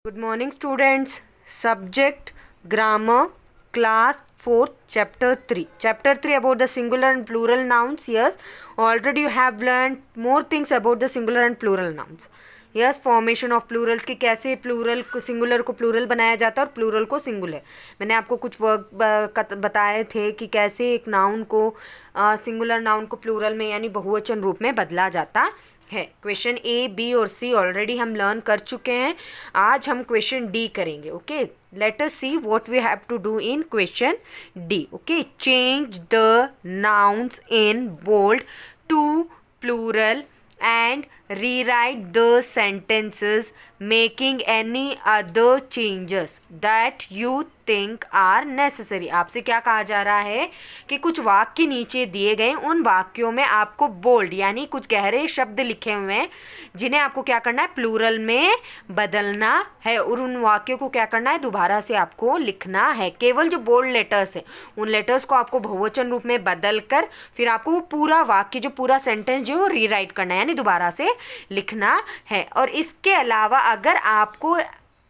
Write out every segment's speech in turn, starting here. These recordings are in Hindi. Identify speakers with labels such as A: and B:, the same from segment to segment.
A: Good morning, students. Subject grammar, class 4th, chapter 3. Chapter 3 about the singular and plural nouns. Yes, already you have learned more things about the singular and plural nouns. Yes formation of Plurals की कैसे प्लूरल को सिंगुलर को प्लूरल बनाया जाता है और प्लूरल को सिंगुलर. मैंने आपको कुछ वर्क बताए थे कि कैसे एक नाउन को सिंगुलर नाउन को प्लूरल में यानी बहुवचन रूप में बदला जाता है. क्वेश्चन ए बी और सी ऑलरेडी हम लर्न कर चुके हैं. आज हम क्वेश्चन डी करेंगे. Okay, let us see what we have to do in question D. Okay, change the nouns in bold to plural and rewrite the sentences making any other changes that you think are necessary. आपसे क्या कहा जा रहा है कि कुछ वाक्य नीचे दिए गए, उन वाक्यों में आपको बोल्ड यानी कुछ गहरे शब्द लिखे हुए हैं जिन्हें आपको क्या करना है, प्लूरल में बदलना है और उन वाक्यों को क्या करना है, दोबारा से आपको लिखना है. केवल जो बोल्ड लेटर्स है उन लेटर्स को आपको बहुवचन रूप में बदल कर फिर आपको वो पूरा वाक्य जो पूरा सेंटेंस जो रीराइट करना है यानी दोबारा से लिखना है. और इसके अलावा अगर आपको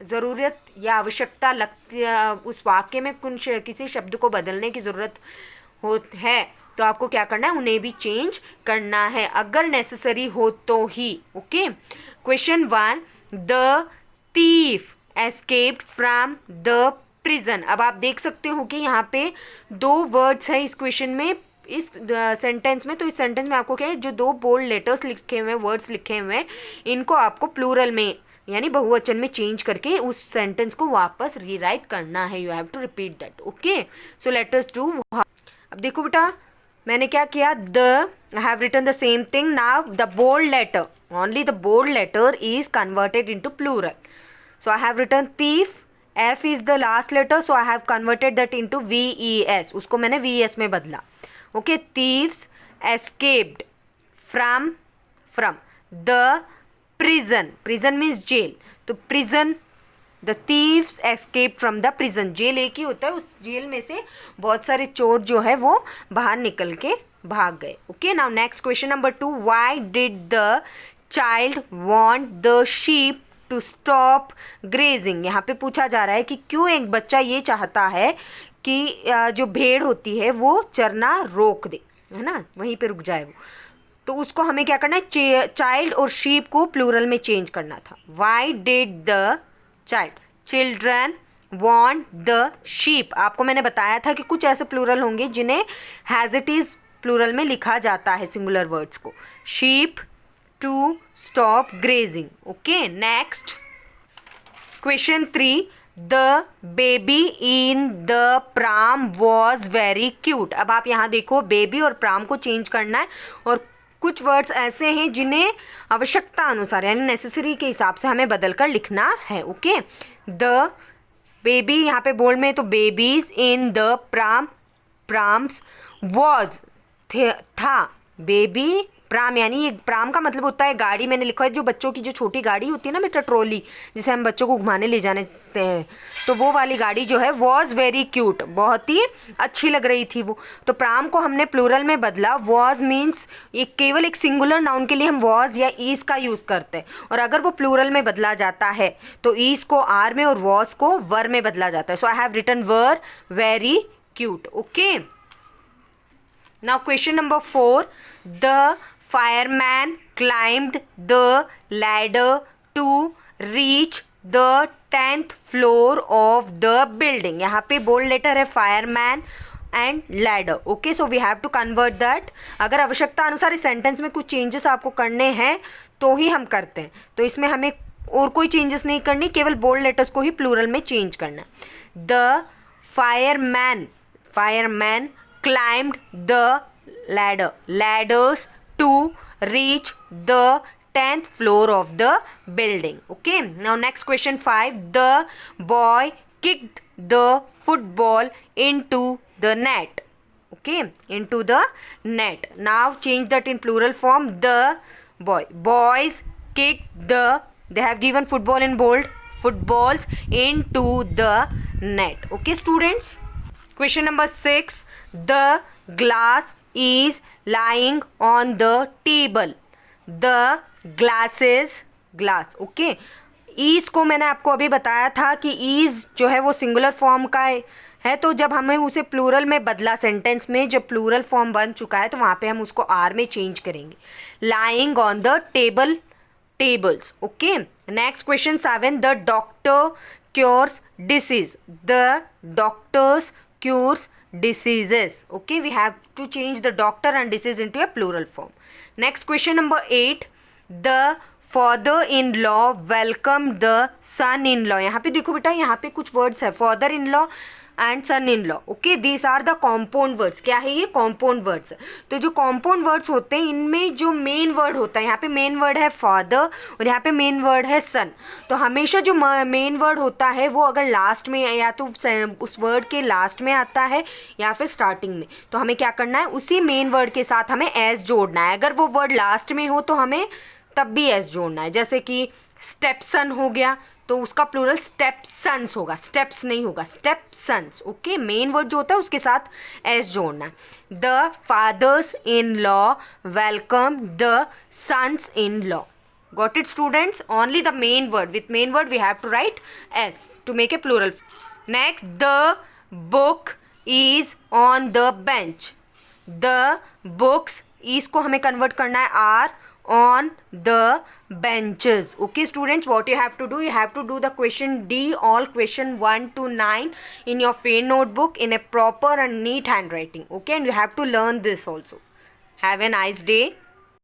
A: ज़रूरत या आवश्यकता लगती उस वाक्य में कुछ किसी शब्द को बदलने की ज़रूरत हो है तो आपको क्या करना है, उन्हें भी चेंज करना है अगर नेसेसरी हो तो ही. Okay, question 1, the thief escaped from the prison. अब आप देख सकते हो कि यहाँ पे दो वर्ड्स हैं इस क्वेश्चन में, इस सेंटेंस में. तो इस सेंटेंस में आपको क्या है, जो दो बोल्ड लेटर्स लिखे हुए हैं, वर्ड्स लिखे हुए हैं, इनको आपको प्लूरल में यानी बहुवचन में चेंज करके उस सेंटेंस को वापस रीराइट करना है. You have to repeat that. Okay, so let us do. अब देखो बेटा, मैंने क्या किया, I have written the same thing. Now the bold letter, only the bold letter is converted into plural. So I have written thief, F is the last letter, so I have converted that into VES. उसको मैंने VES में बदला. Okay, thieves escaped from the prison. Prison means jail. तो prison, the thieves escaped from the prison. Jail एक ही होता है, उस जेल में से बहुत सारे चोर जो है वो बाहर निकल के भाग गए. Okay, now next question number 2. Why did the child want the sheep to stop grazing? यहाँ पे पूछा जा रहा है कि क्यों एक बच्चा ये चाहता है कि जो भेड़ होती है वो चरना रोक दे, है ना, वहीं पे रुक जाए वो. तो उसको हमें क्या करना है, चाइल्ड और शीप को प्लूरल में चेंज करना था. Why did the children want the sheep. आपको मैंने बताया था कि कुछ ऐसे प्लूरल होंगे जिन्हें हैज इट इज प्लूरल में लिखा जाता है सिंगुलर वर्ड्स को. Sheep to stop grazing. Okay, next question 3. The baby in the pram was very cute. अब आप यहाँ देखो, बेबी और प्राम को चेंज करना है और कुछ वर्ड्स ऐसे हैं जिन्हें आवश्यकता अनुसार यानी नेसेसरी के हिसाब से हमें बदल कर लिखना है. ओके, द बेबी यहाँ पे बोल्ड में, तो बेबीज इन द प्राम्स वॉज था. बेबी प्राम यानी ये प्राम का मतलब होता है गाड़ी. मैंने लिखा है जो बच्चों की जो छोटी गाड़ी होती है ना बेटा, ट्रॉली, जिसे हम बच्चों को घुमाने ले जाने हैं, तो वो वाली गाड़ी जो है वॉज वेरी क्यूट, बहुत ही अच्छी लग रही थी वो. तो प्राम को हमने प्लूरल में बदला. वॉज मीन्स एक केवल एक सिंगुलर नाउन के लिए हम वॉज या ईज का यूज़ करते हैं, और अगर वो प्लूरल में बदला जाता है तो ईज को आर में और वॉज को वर में बदला जाता है. So I have written were very cute. Okay, now question number 4. The fireman climbed the ladder to reach the 10th floor of the building. यहाँ पे बोल्ड लेटर है fireman and ladder. Okay, so we have to convert that. अगर आवश्यकता अनुसार इस सेंटेंस में कुछ चेंजेस आपको करने हैं तो ही हम करते हैं, तो इसमें हमें और कोई चेंजेस नहीं करनी, केवल बोल्ड लेटर्स को ही प्लूरल में चेंज करना. The fireman climbed the ladders to reach the 10th floor of the building. Okay, now next question 5. The boy kicked the football into the net. Okay, into the net. Now change that in plural form. The boys kicked they have given football in bold, footballs into the net. Okay students, question number 6. The glass is lying on the table. The glass. Okay, ईज को मैंने आपको अभी बताया था कि ईज जो है वो सिंगुलर फॉर्म का है, तो जब हमें उसे प्लूरल में बदला सेंटेंस में, जब प्लूरल फॉर्म बन चुका है तो वहाँ पे हम उसको आर में चेंज करेंगे. Lying on the table, tables. Okay. Next question 7. The doctor cures disease. The doctors cures diseases. Okay, we have to change the doctor and disease into a plural form. Next question number 8. The father in law welcomed the son in law. यहाँ पे देखो बेटा, यहाँ पे कुछ वर्ड्स है, father in law and son in law. Okay, these are the compound words. क्या है ये? Compound words. तो जो कॉम्पाउंड वर्ड्स होते हैं इनमें जो मेन वर्ड होता है, यहाँ पे मेन वर्ड है फादर और यहाँ पे मेन वर्ड है सन. तो हमेशा जो मेन वर्ड होता है वो अगर लास्ट में या तो उस वर्ड के लास्ट में आता है या फिर स्टार्टिंग में, तो हमें क्या करना है, उसी मेन वर्ड के साथ हमें एस जोड़ना है. अगर वो वर्ड लास्ट में हो तो हमें तब भी एस जोड़ना है. जैसे कि स्टेपसन हो गया तो उसका प्लूरल स्टेप सन्स होगा, स्टेप्स नहीं होगा, step sons. Okay, main word जो होता है उसके साथ एस जोड़ना है. The fathers in law welcome the sons in law. Got it, students? Only the main word. With main word we have to write s to make a plural. Next, the book is on the bench. The books is को हमें convert करना है are on the benches. Okay, students, what you have to do? You have to do the question D, all question 1 to 9 in your fair notebook in a proper and neat handwriting. Okay, and you have to learn this also. Have a nice day.